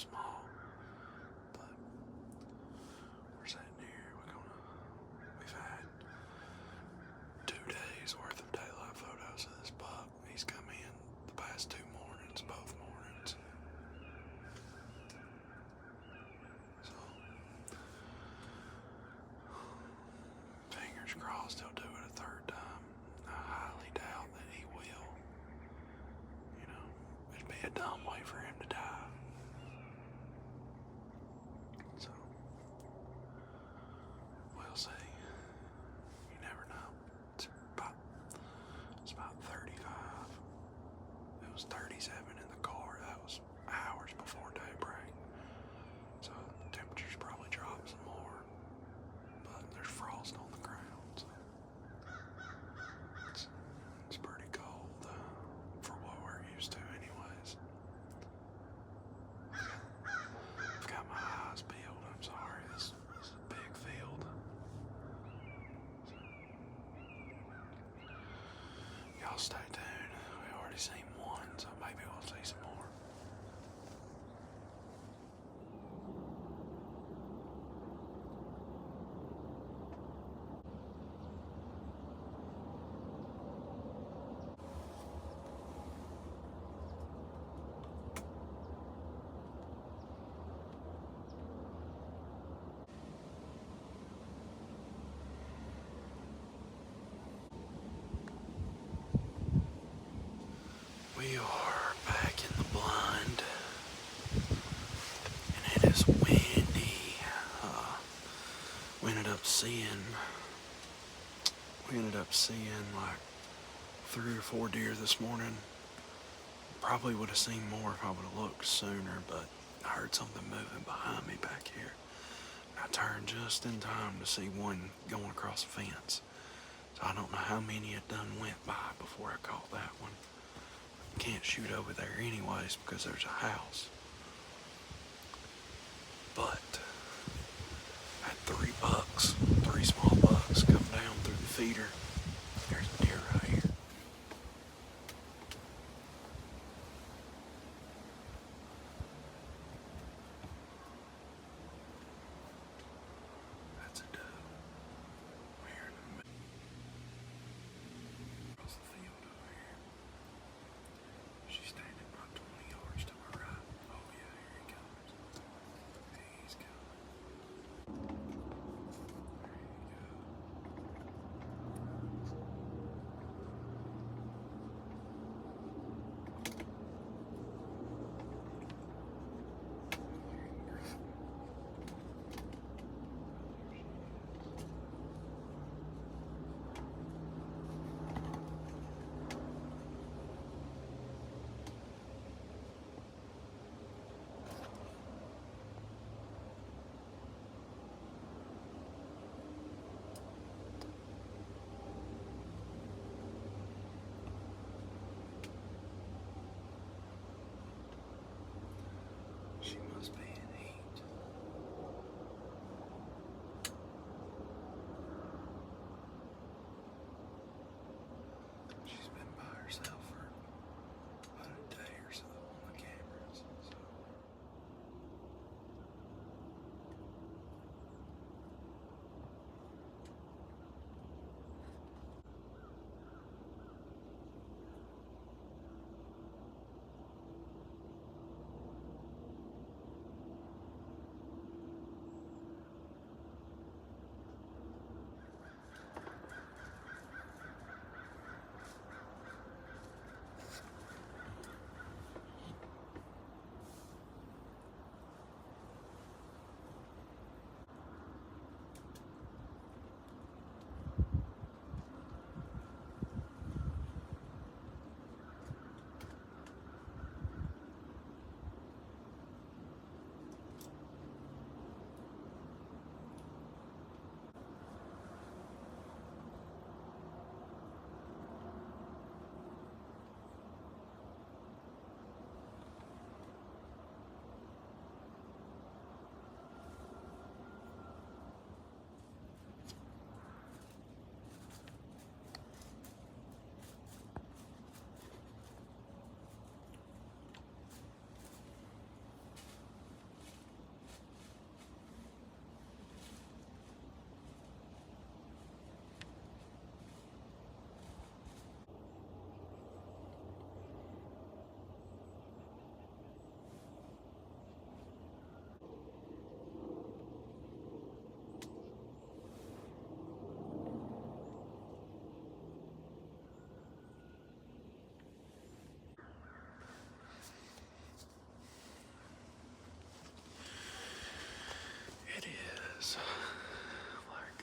small. But we're sitting here. We've had 2 days worth of daylight photos of this buck. He's come in the past 2 mornings, both mornings. So, fingers crossed he'll do it a third time. I highly doubt that he will. You know, it'd be a dumb way for him to die. So, we'll see. You never know. It's about 35. It was 37 in the car. That was hours before daybreak. So the temperature's probably dropped some more. But there's frost on the ground. So it's pretty cold for what we're used to anyways. I've got my eyes peeled. I'm sorry. This is a big field. Y'all stay tuned. We already seen one, so maybe we'll see some more. We are back in the blind, and it is windy. We ended up seeing like 3 or 4 deer this morning. Probably would have seen more if I would have looked sooner, but I heard something moving behind me back here. I turned just in time to see one going across the fence. So I don't know how many had done went by before I caught that one. Can't shoot over there anyways because there's a house. But I had 3 small bucks come down through the feeder. There's a deer right here. That's a doe. We're in the middle. Across the field over here. She's standing about 20 yards to my right. Oh yeah, here he comes. He's coming. There you go. is like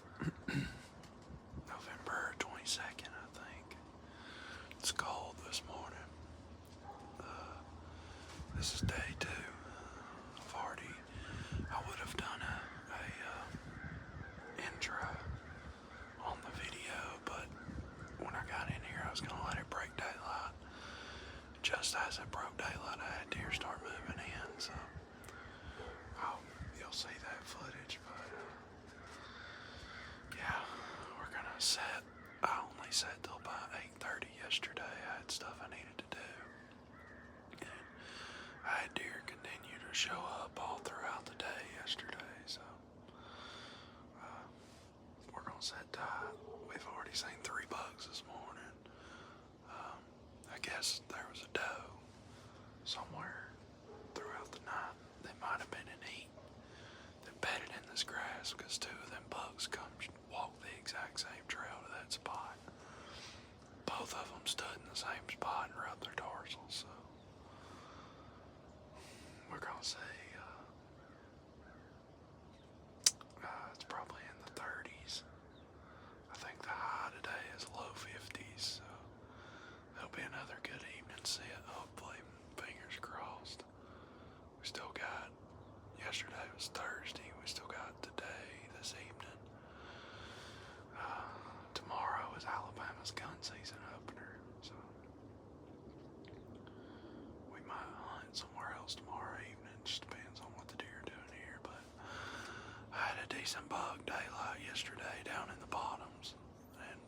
November 22nd, I think. It's cold this morning. This is day 2. I would have done a intro on the video, but when I got in here, I was going to let it break daylight. Just as it broke daylight, I had deer start moving in, so you'll see that footage, but yeah, we're going to set. I only set till about 8:30 yesterday. I had stuff I needed to do. And I had deer continue to show up all throughout the day yesterday, so we're going to set tight. We've already seen 3 bucks this morning. I guess there was a doe somewhere throughout the night. They might have been in heat. They bedded in this grass because 2 of them bucks come walk the exact same trail to that spot. Both of them stood in the same spot and rubbed their dorsals, so we're gonna say it's probably in the 30s. I think the high today is low 50s, so it'll be another good evening sit, hopefully. Fingers crossed. We still got, yesterday was Thursday, we still got today, this evening. Tomorrow is Alabama's gun season opener, so we might hunt somewhere else tomorrow evening. Just depends on what the deer are doing here, but I had a decent bug daylight yesterday down in the bottoms and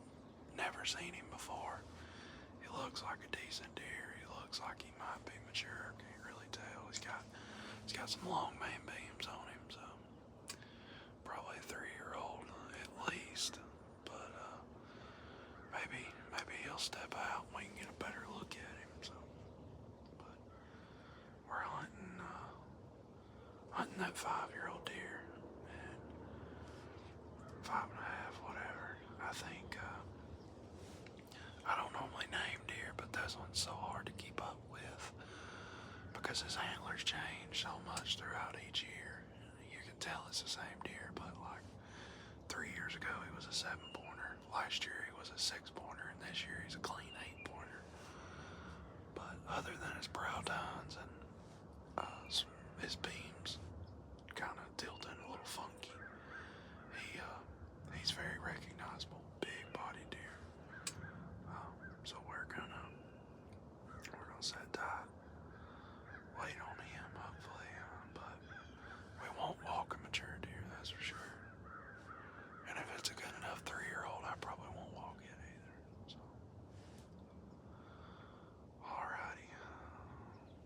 never seen him before. He looks like a decent deer. He looks like he might be mature. Can't really tell. He's got some long man beams on him, so probably a 3-year-old at least. But maybe he'll step out and we can get a better look at him. So, but we're hunting that 5-year-old deer, and 5.5, whatever. I think I don't normally name deer, but this one's so hard to keep up with because his antlers change so much throughout each year. You can tell it's the same deer, but like 3 years ago he was a 7-pointer. Last year he was a 6-pointer, and this year he's a clean 8-pointer. But other than his brow tines and his beams kind of tilting a little funky, he's very recognizable, big body deer. So we're gonna set tight, wait on him hopefully, but we won't walk a mature deer, that's for sure. And if it's a good enough 3-year-old, I probably won't walk it either. So, alrighty,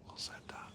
we'll set tight.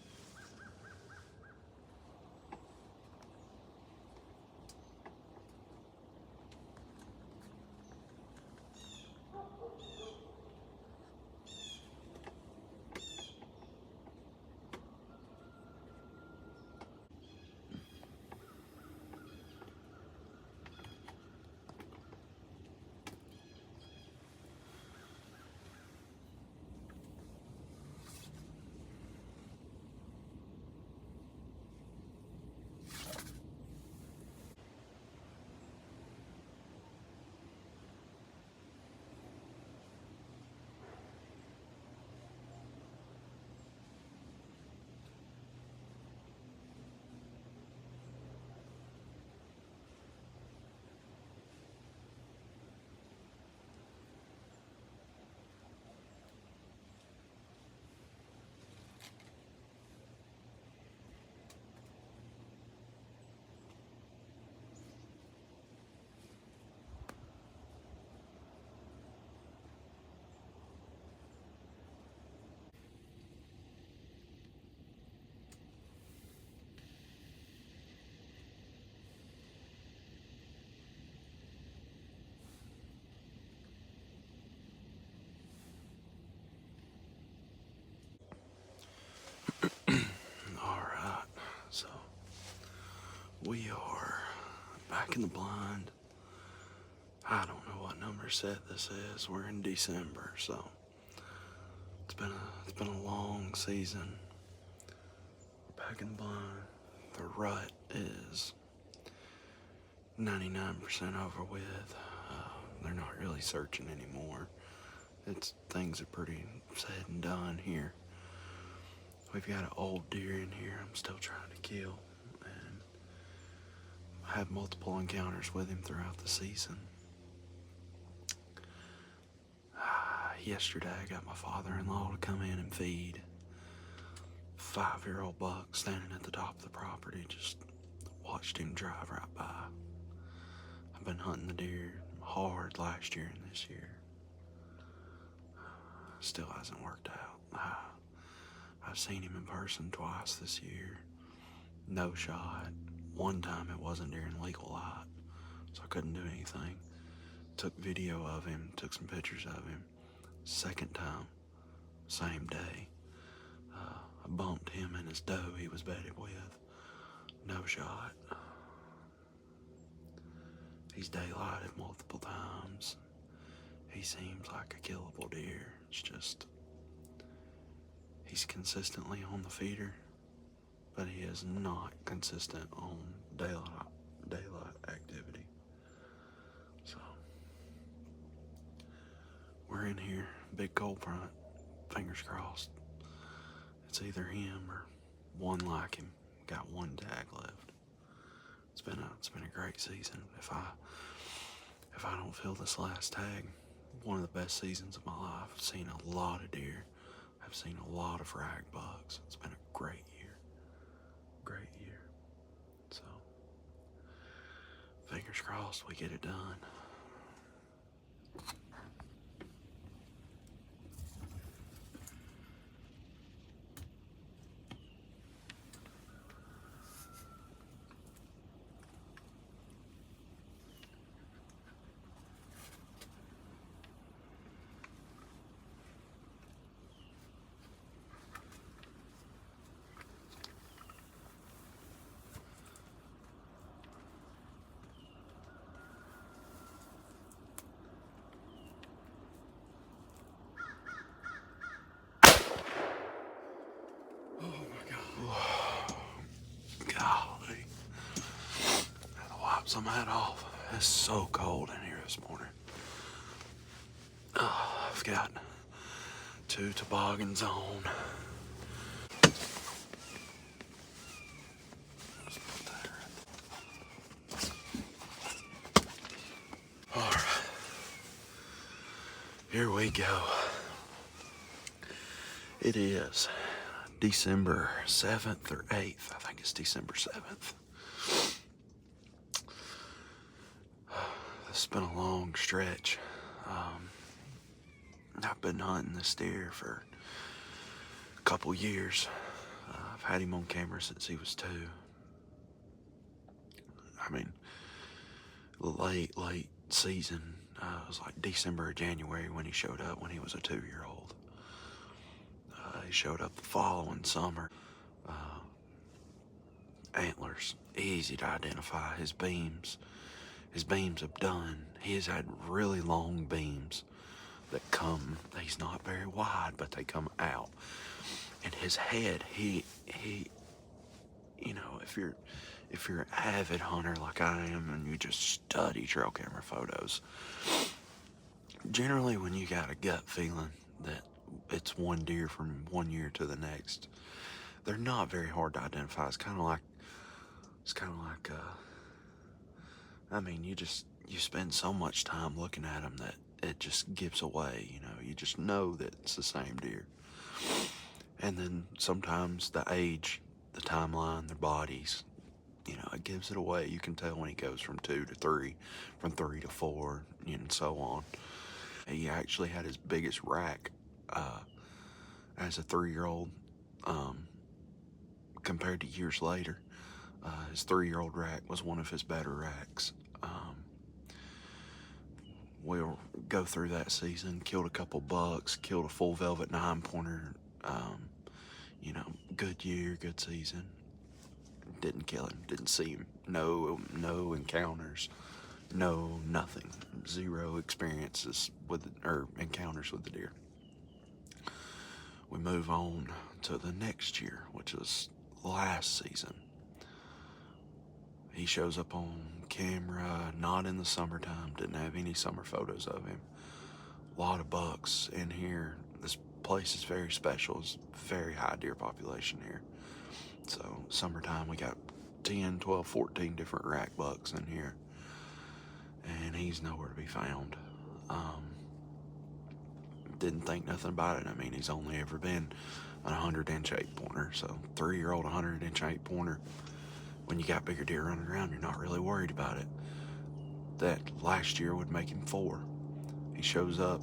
Alright, so we are back in the blind. I don't know what number set this is. We're in December, so it's been a long season. Back in the blind. The rut is 99% over with. They're not really searching anymore. Things are pretty said and done here. We've got an old deer in here I'm still trying to kill, and I have multiple encounters with him throughout the season. Yesterday I got my father-in-law to come in and feed 5-year-old buck standing at the top of the property. Just watched him drive right by. I've been hunting the deer hard last year and this year. Still hasn't worked out. I've seen him in person twice this year. No shot. One time it wasn't during legal light, so I couldn't do anything. Took video of him, took some pictures of him. Second time, same day. I bumped him and his doe he was bedded with. No shot. He's daylighted multiple times. He seems like a killable deer. It's just, he's consistently on the feeder, but he is not consistent on daylight activity. So, we're in here, big cold front, fingers crossed. It's either him or one like him. Got one tag left. It's been a great season. If I don't fill this last tag, one of the best seasons of my life. I've seen a lot of deer. I've seen a lot of rag bucks. It's been a great year. Great year. So, fingers crossed we get it done. Golly. Gotta wipe some of that off. It's so cold in here this morning. I've got 2 toboggans on. Alright. Here we go. It is December 7th or 8th. I think it's December 7th. This has been a long stretch. I've been hunting this deer for a couple years. I've had him on camera since he was 2. I mean, late season. It was like December or January when he showed up when he was a 2-year-old. He showed up the following summer. Antlers, easy to identify. His beams have done. He has had really long beams that come, he's not very wide, but they come out. And his head, he you know, if you're an avid hunter like I am and you just study trail camera photos, generally when you got a gut feeling that it's one deer from one year to the next, they're not very hard to identify. It's kind of like I mean, you spend so much time looking at them that it just gives away, you know. You just know that it's the same deer. And then sometimes the age, the timeline, their bodies, you know, it gives it away. You can tell when he goes from 2 to 3, from 3 to 4, and so on. He actually had his biggest rack as a 3-year-old compared to years later. His 3-year-old rack was one of his better racks. We'll go through that season, killed a couple bucks, killed a full velvet 9-pointer. You know, good year, good season. Didn't kill him, didn't see him. No encounters, nothing. 0 experiences encounters with the deer. We move on to the next year, which was last season. He shows up on camera, not in the summertime, didn't have any summer photos of him. A lot of bucks in here. This place is very special. It's very high deer population here. So summertime we got 10, 12, 14 different rack bucks in here. And he's nowhere to be found. Didn't think nothing about it. I mean, he's only ever been a 100-inch 8-pointer. So 3-year-old 100-inch 8-pointer. When you got bigger deer running around, you're not really worried about it. That last year would make him 4. He shows up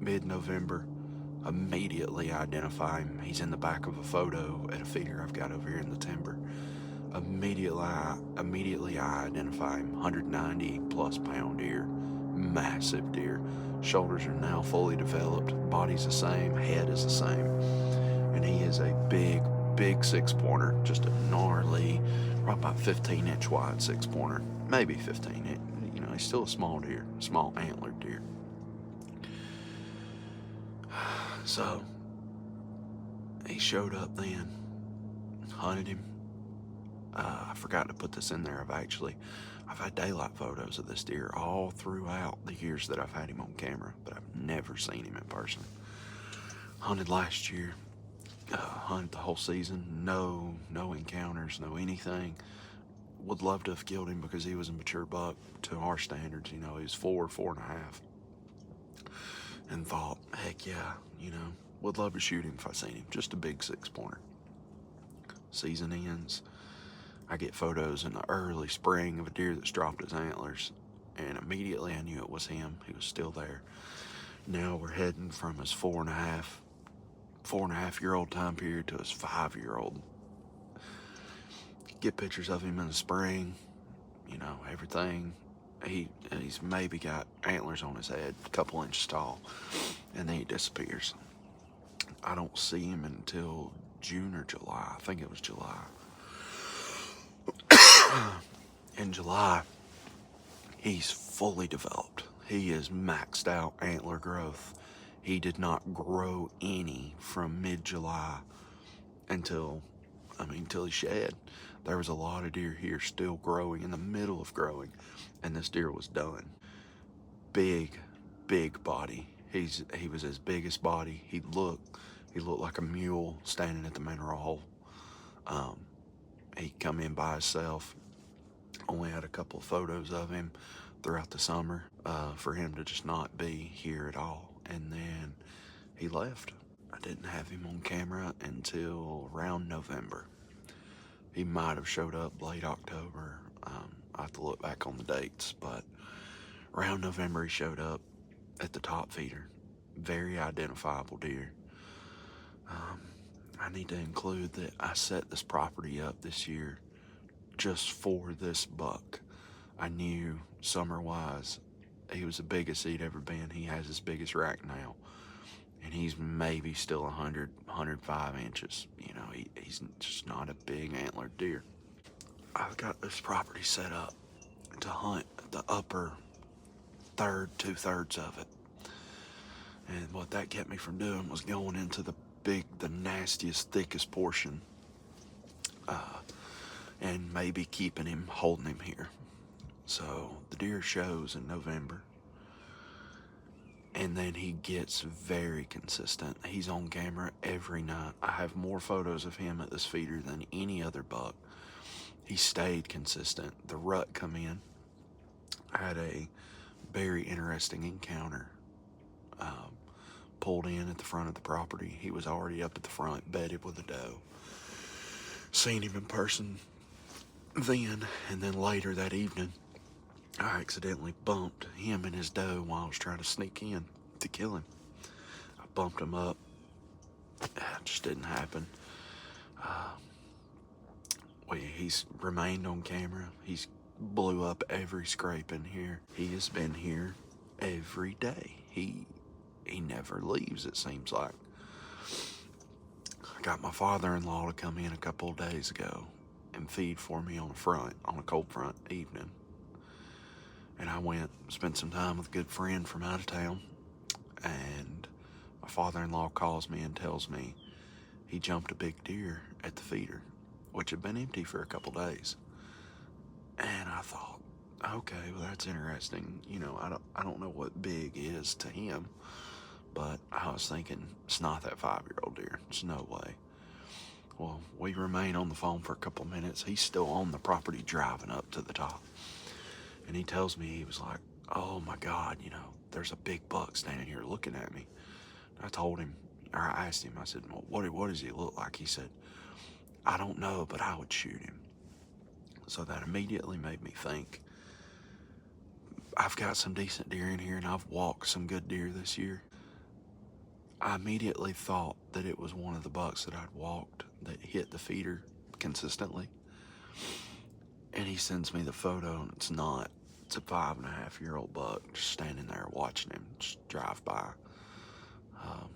mid-November. Immediately identify him. He's in the back of a photo at a feeder I've got over here in the timber. Immediately I identify him. 190 plus pound deer. Massive deer. Shoulders are now fully developed. Body's the same. Head is the same. And he is a big 6-pointer. Just a gnarly, probably about 15-inch wide 6-pointer. Maybe 15. You know, he's still a small deer. Small antlered deer. So, he showed up then. Hunted him. I forgot to put this in there. I've had daylight photos of this deer all throughout the years that I've had him on camera, but I've never seen him in person. Hunted last year, hunted the whole season, no encounters, no anything. Would love to have killed him because he was a mature buck to our standards. You know, he was 4.5. And thought, heck yeah, you know, would love to shoot him if I seen him. Just a big 6-pointer. Season ends. I get photos in the early spring of a deer that's dropped his antlers, and immediately I knew it was him. He was still there. Now we're heading from his 4.5-year-old time period to his 5-year-old. Get pictures of him in the spring, you know, everything. He's maybe got antlers on his head, a couple inches tall, and then he disappears. I don't see him until June or July. I think it was July. In July, he's fully developed. He is maxed out antler growth. He did not grow any from mid-July until he shed. There was a lot of deer here still growing, in the middle of growing, and this deer was done. Big body. He was his biggest body. He looked like a mule standing at the mineral hole. He come in by himself. Only had a couple of photos of him throughout the summer for him to just not be here at all. And then he left. I didn't have him on camera until around November. He might have showed up late October. I have to look back on the dates, but around November he showed up at the top feeder. Very identifiable deer. I need to include that I set this property up this year just for this buck. I knew summer-wise he was the biggest he'd ever been. He has his biggest rack now, and he's maybe still 100, 105 inches. You know, he's just not a big antlered deer. I've got this property set up to hunt the upper third, 2/3 of it. And what that kept me from doing was going into the nastiest, thickest portion, and maybe holding him here. So the deer shows in November, and then he gets very consistent. He's on camera every night. I have more photos of him at this feeder than any other buck. He stayed consistent. The rut come in. I had a very interesting encounter. Pulled in at the front of the property. He was already up at the front, bedded with a doe. Seen him in person then, and then later that evening, I accidentally bumped him and his doe while I was trying to sneak in to kill him. I bumped him up. It just didn't happen. He's remained on camera. He's blew up every scrape in here. He has been here every day. He never leaves, it seems like. I got my father-in-law to come in a couple of days ago and feed for me on a cold front evening. And I went, spent some time with a good friend from out of town, and my father-in-law calls me and tells me he jumped a big deer at the feeder, which had been empty for a couple days. And I thought, okay, well that's interesting. You know, I don't know what big is to him, but I was thinking it's not that 5-year-old deer. There's no way. Well, we remain on the phone for a couple minutes. He's still on the property driving up to the top. And he tells me, he was like, oh my God, you know, there's a big buck standing here looking at me. I told him, or I asked him, I said, well, what does he look like? He said, I don't know, but I would shoot him. So that immediately made me think, I've got some decent deer in here and I've walked some good deer this year. I immediately thought that it was one of the bucks that I'd walked that hit the feeder consistently. And he sends me the photo and it's not. It's a 5.5-year-old buck just standing there watching him just drive by. Um,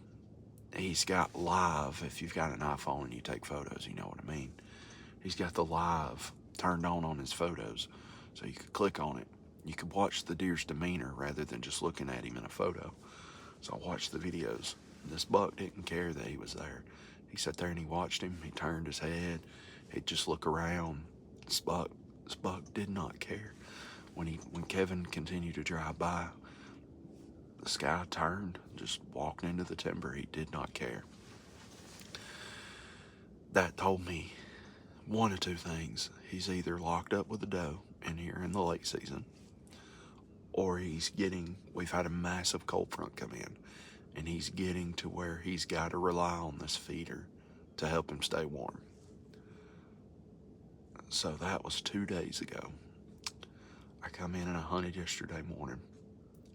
he's got live, if you've got an iPhone and you take photos, you know what I mean. He's got the live turned on his photos, so you could click on it. You could watch the deer's demeanor rather than just looking at him in a photo. So I watched the videos. This buck didn't care that he was there. He sat there and he watched him. He turned his head. He'd just look around. This buck did not care. When Kevin continued to drive by, this guy turned, just walked into the timber. He did not care. That told me one of two things. He's either locked up with a doe in here in the late season, or we've had a massive cold front come in, and he's getting to where he's got to rely on this feeder to help him stay warm. So that was 2 days ago. I come in and I hunted yesterday morning.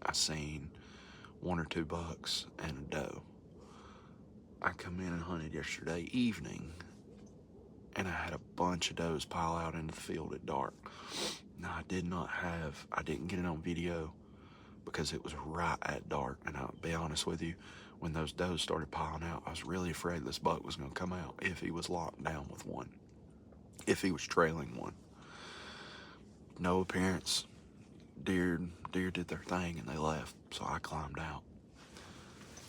I seen 1 or 2 bucks and a doe. I come in and hunted yesterday evening, and I had a bunch of does pile out into the field at dark. Now, I didn't get it on video because it was right at dark, and I'll be honest with you, when those does started piling out, I was really afraid this buck was going to come out if he was locked down with one, if he was trailing one. No appearance. Deer did their thing and they left, so I climbed out.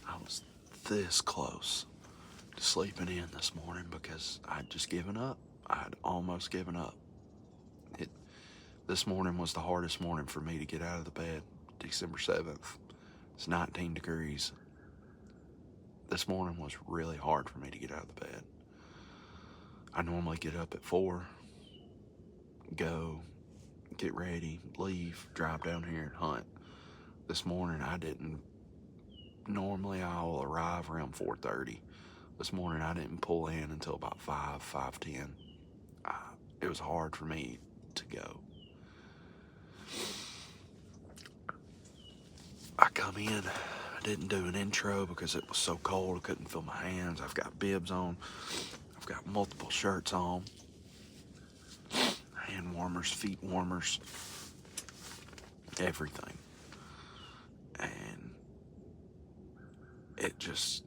I was this close to sleeping in this morning because I'd just given up. I'd almost given up. This morning was the hardest morning for me to get out of the bed. December 7th. It's 19 degrees. This morning was really hard for me to get out of the bed. I normally get up at 4, go, get ready, leave, drive down here and hunt. This morning I didn't. Normally I'll arrive around 4:30. This morning I didn't pull in until about 5:10. It was hard for me to go. I come in, I didn't do an intro because it was so cold I couldn't feel my hands. I've got bibs on, I've got multiple shirts on, hand warmers, feet warmers, everything. And it just,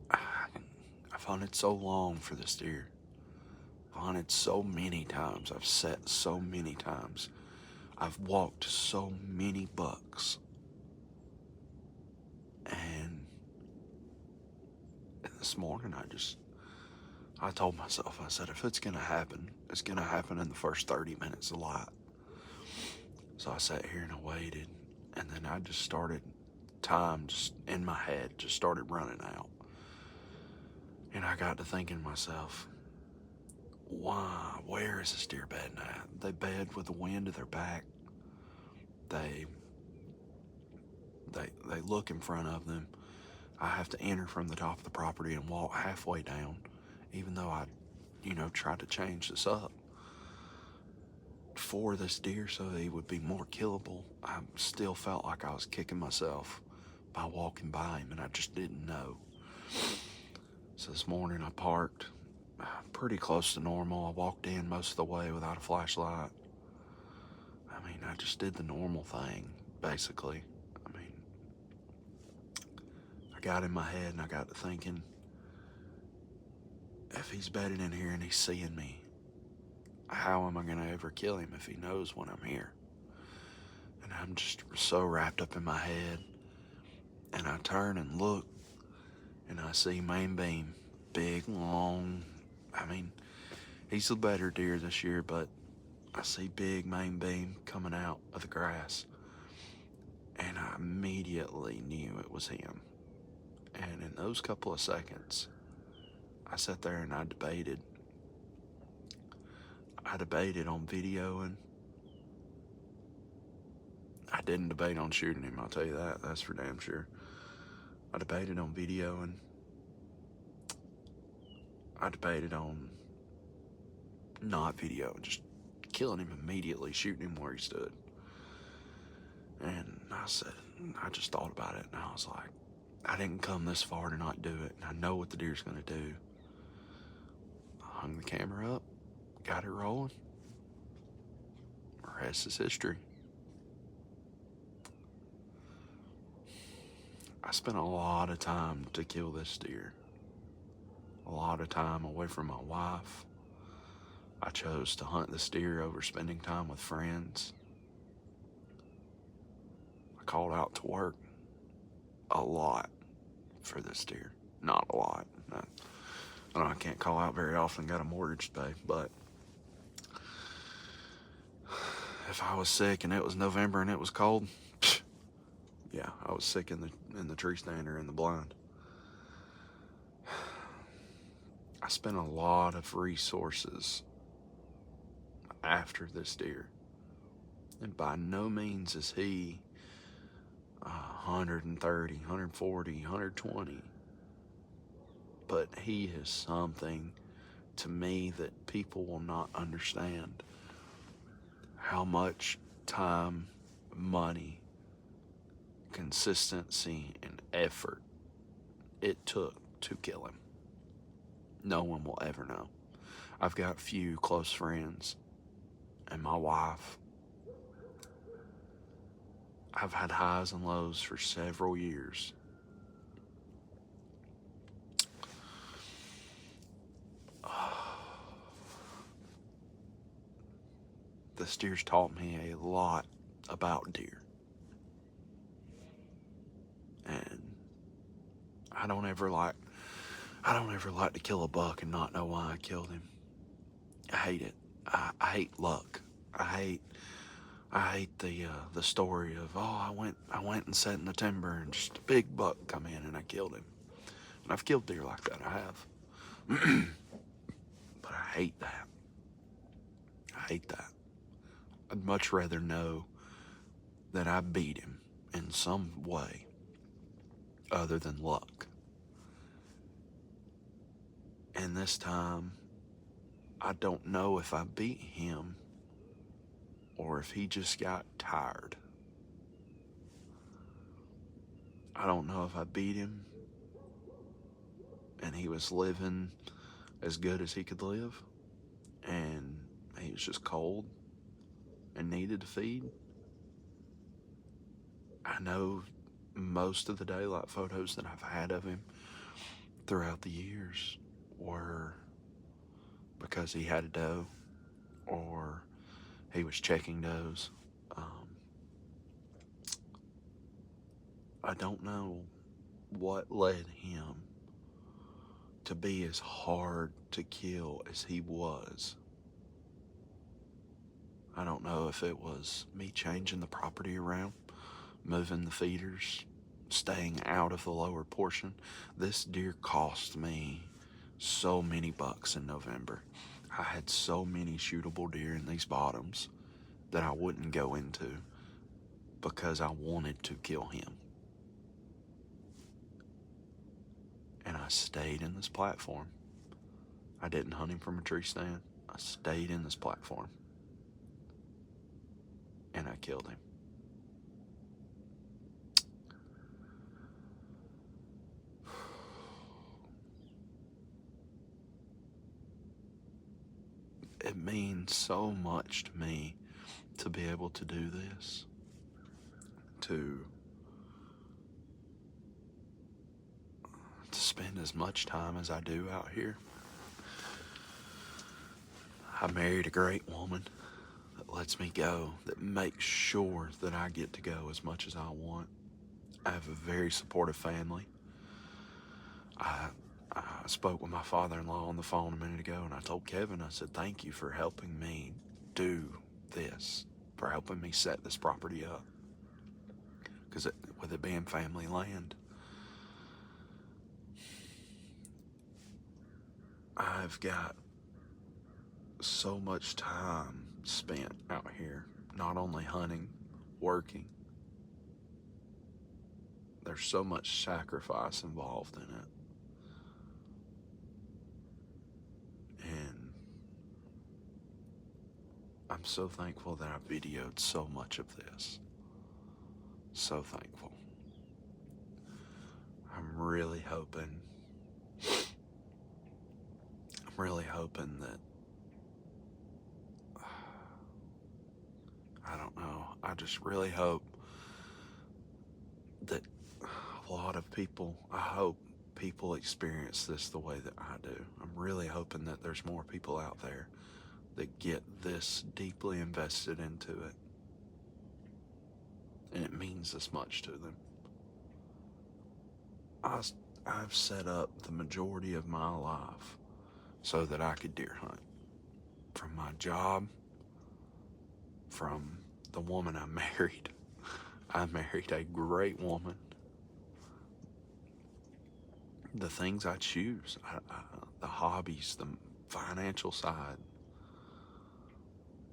I've hunted so long for this deer. I've hunted so many times, I've set so many times, I've walked so many bucks. And this morning I told myself, I said, if it's gonna happen, it's gonna happen in the first 30 minutes of light. So I sat here and I waited, and then I just started, time just in my head just started running out. And I got to thinking to myself, where is this deer bedding at? They bed with the wind at their back. They look in front of them. I have to enter from the top of the property and walk halfway down, even though I, tried to change this up for this deer so that he would be more killable. I still felt like I was kicking myself by walking by him, and I just didn't know. So this morning I parked pretty close to normal. I walked in most of the way without a flashlight. I mean, I just did the normal thing, basically. I mean, I got in my head and I got to thinking, if he's bedded in here and he's seeing me, how am I going to ever kill him if he knows when I'm here? And I'm just so wrapped up in my head. And I turn and look, and I see Main Beam, big, long. I mean, he's the better deer this year, but I see big main beam coming out of the grass, and I immediately knew it was him. And in those couple of seconds, I sat there and I debated. I debated on videoing. I didn't debate on shooting him, I'll tell you that. That's for damn sure. I debated on videoing. I debated on not videoing, just killing him immediately, shooting him where he stood. And I just thought about it, and I was like, I didn't come this far to not do it, and I know what the deer's gonna do. I hung the camera up, got it rolling. The rest is history. I spent a lot of time to kill this deer. A lot of time away from my wife. I chose to hunt this deer over spending time with friends. I called out to work a lot for this deer. Not a lot. I can't call out very often, got a mortgage to pay, but if I was sick and it was November and it was cold, yeah, I was sick in the tree stand or in the blind. I spent a lot of resources after this deer, and by no means is he 130, 140, 120, but he is something to me that people will not understand. How much time, money, consistency, and effort it took to kill him. No one will ever know. I've got few close friends, and my wife. I've had highs and lows for several years. This deer's taught me a lot about deer. And I don't ever like to kill a buck and not know why I killed him. I hate it. I hate luck. I hate the story of, I went and sat in the timber and just a big buck come in and I killed him. And I've killed deer like that, I have. But I hate that. I hate that. I'd much rather know that I beat him in some way other than luck. And this time, I don't know if I beat him or if he just got tired. I don't know if I beat him and he was living as good as he could live and he was just cold and needed to feed. I know most of the daylight photos that I've had of him throughout the years were because he had a doe or he was checking does. I don't know what led him to be as hard to kill as he was. I don't know if it was me changing the property around, moving the feeders, staying out of the lower portion. This deer cost me so many bucks in November. I had so many shootable deer in these bottoms that I wouldn't go into because I wanted to kill him. And I stayed in this platform. I didn't hunt him from a tree stand. I stayed in this platform. And I killed him. It means so much to me to be able to do this. To spend as much time as I do out here. I married a great woman that lets me go, that makes sure that I get to go as much as I want. I have a very supportive family. I spoke with my father-in-law on the phone a minute ago, and I told Kevin, I said, thank you for helping me do this, for helping me set this property up. Because with it being family land, I've got so much time spent out here, not only hunting, working. There's so much sacrifice involved in it. And I'm so thankful that I videoed so much of this. So thankful. I'm really hoping that, I don't know, I just really hope that a lot of people, I hope people experience this the way that I do. I'm really hoping that there's more people out there that get this deeply invested into it. And it means this much to them. I've set up the majority of my life so that I could deer hunt. From my job, from the woman I married. I married a great woman. The things I choose, the hobbies, the financial side.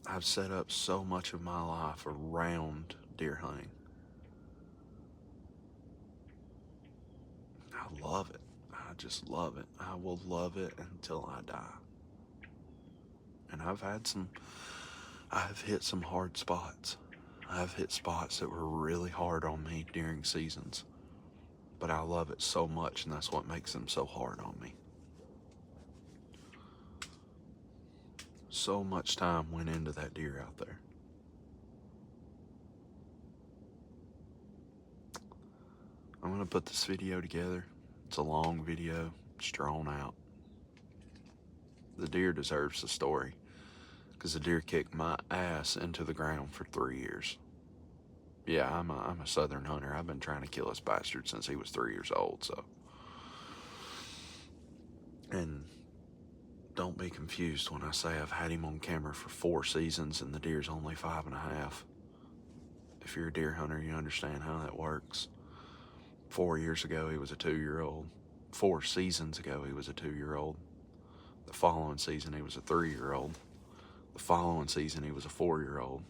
I've set up so much of my life around deer hunting. I love it. I just love it. I will love it until I die. And I've hit some hard spots. I've hit spots that were really hard on me during seasons. But I love it so much, and that's what makes them so hard on me. So much time went into that deer out there. I'm going to put this video together. It's a long video. It's drawn out. The deer deserves the story, because the deer kicked my ass into the ground for 3 years. Yeah, I'm a southern hunter. I've been trying to kill this bastard since he was 3 years old, so. And don't be confused when I say I've had him on camera for 4 seasons and the deer's only 5.5. If you're a deer hunter, you understand how that works. 4 years ago, he was a 2-year-old. 4 seasons ago, he was a 2-year-old. The following season, he was a 3-year-old. The following season, he was a 4-year-old.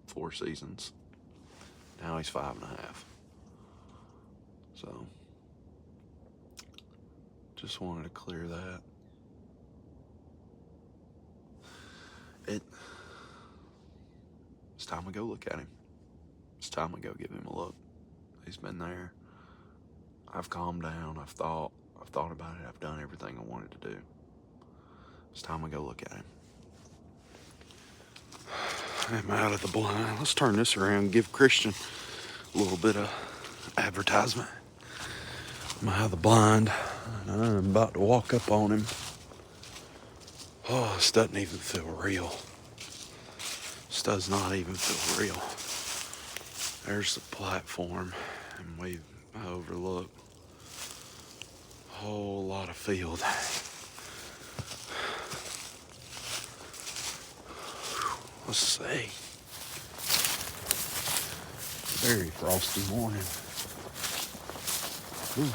4 seasons. Now he's 5.5. So, just wanted to clear that. It's time to go look at him. It's time to go give him a look. He's been there. I've calmed down. I've thought about it. I've done everything I wanted to do. It's time to go look at him. I'm out of the blind. Let's turn this around and give Christian a little bit of advertisement. I'm out of the blind, and I'm about to walk up on him. Oh, this doesn't even feel real. This does not even feel real. There's the platform, and we overlook a whole lot of field. Let's see. Very frosty morning. Ooh.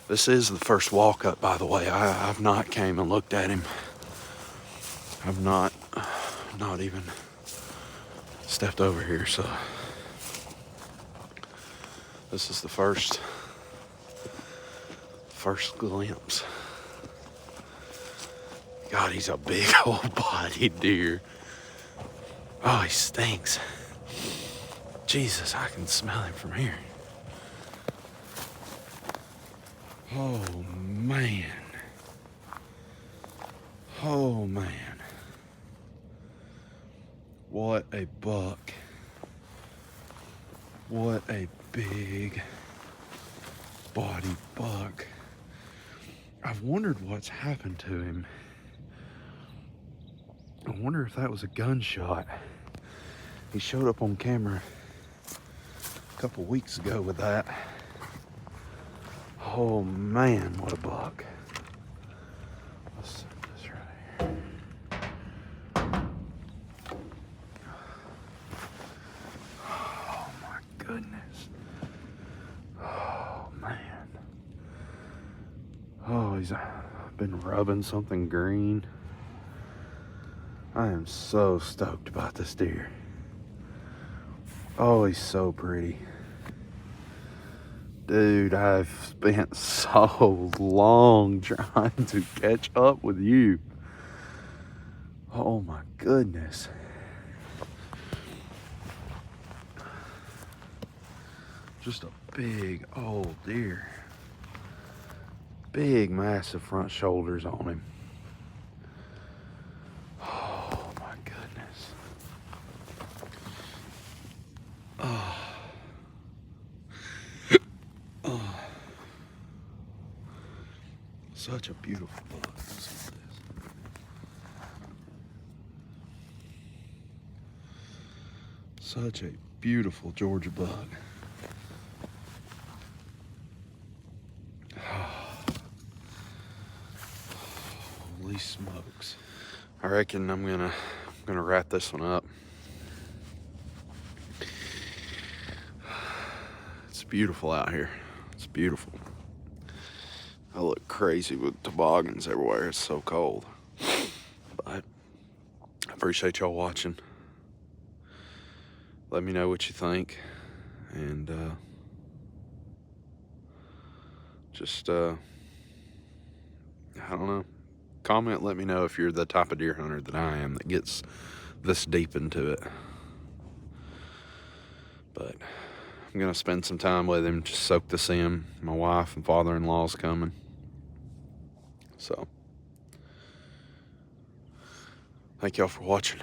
This is the first walk up, by the way. I've not came and looked at him. I've not even stepped over here, so this is the first glimpse. God, he's a big old bodied deer. Oh, he stinks. Jesus, I can smell him from here. Oh, man. Oh, man. What a buck. What a big body buck. I've wondered what's happened to him. I wonder if that was a gunshot. He showed up on camera a couple weeks ago with that. Oh man, what a buck. Let's set this right here. Oh my goodness. Oh man. Oh, he's been rubbing something green. I am so stoked about this deer. Oh, he's so pretty. Dude, I've spent so long trying to catch up with you. Oh my goodness. Just a big old deer. Big, massive front shoulders on him. Oh my goodness. Oh. Oh. Such a beautiful buck. Listen to this. Such a beautiful Georgia buck. Holy smokes. I reckon I'm gonna wrap this one up. It's beautiful out here. It's beautiful. I look crazy with toboggans everywhere. It's so cold. But I appreciate y'all watching. Let me know what you think. And just I don't know. Comment, let me know if you're the type of deer hunter that I am that gets this deep into it. But I'm gonna spend some time with him, just soak this in. My wife and father-in-law's coming. So, thank y'all for watching.